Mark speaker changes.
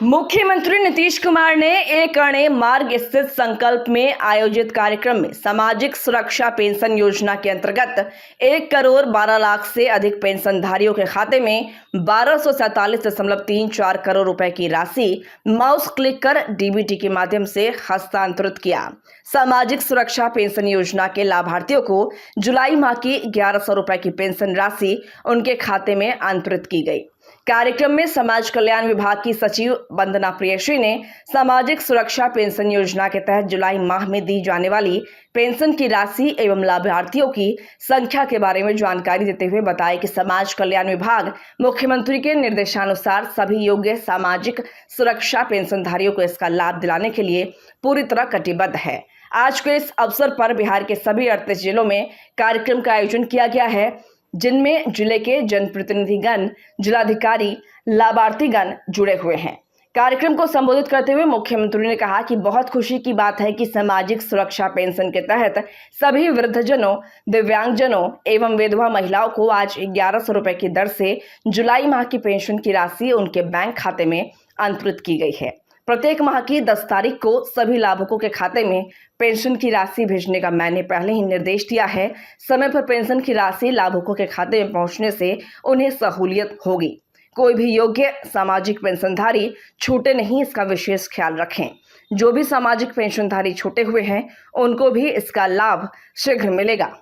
Speaker 1: मुख्यमंत्री नीतीश कुमार ने एक अणे मार्ग स्थित संकल्प में आयोजित कार्यक्रम में सामाजिक सुरक्षा पेंशन योजना के अंतर्गत 1,12,00,000 से अधिक पेंशनधारियों के खाते में 1247.34 करोड़ रुपए की राशि माउस क्लिक कर डीबीटी के माध्यम से हस्तांतरित किया। सामाजिक सुरक्षा पेंशन योजना के लाभार्थियों को जुलाई माह की 1,100 रुपए की पेंशन राशि उनके खाते में अंतरित की गई। कार्यक्रम में समाज कल्याण विभाग की सचिव वंदना प्रियश्री ने सामाजिक सुरक्षा पेंशन योजना के तहत जुलाई माह में दी जाने वाली पेंशन की राशि एवं लाभार्थियों की संख्या के बारे में जानकारी देते हुए बताया कि समाज कल्याण विभाग मुख्यमंत्री के निर्देशानुसार सभी योग्य सामाजिक सुरक्षा पेंशनधारियों को इसका लाभ दिलाने के लिए पूरी तरह कटिबद्ध है। आज के इस अवसर पर बिहार के सभी 38 जिलों में कार्यक्रम का आयोजन किया गया है, जिनमें जिले के जनप्रतिनिधिगण, जिलाधिकारी, लाभार्थीगण जुड़े हुए हैं। कार्यक्रम को संबोधित करते हुए मुख्यमंत्री ने कहा कि बहुत खुशी की बात है कि सामाजिक सुरक्षा पेंशन के तहत सभी वृद्धजनों, दिव्यांगजनों एवं विधवा महिलाओं को आज 1,100 रुपए की दर से जुलाई माह की पेंशन की राशि उनके बैंक खाते में अंतरित की गई है। प्रत्येक माह की 10 तारीख को सभी लाभुकों के खाते में पेंशन की राशि भेजने का मैंने पहले ही निर्देश दिया है। समय पर पेंशन की राशि लाभुकों के खाते में पहुंचने से उन्हें सहूलियत होगी। कोई भी योग्य सामाजिक पेंशनधारी छूटे नहीं, इसका विशेष ख्याल रखें। जो भी सामाजिक पेंशनधारी छूटे हुए हैं, उनको भी इसका लाभ शीघ्र मिलेगा।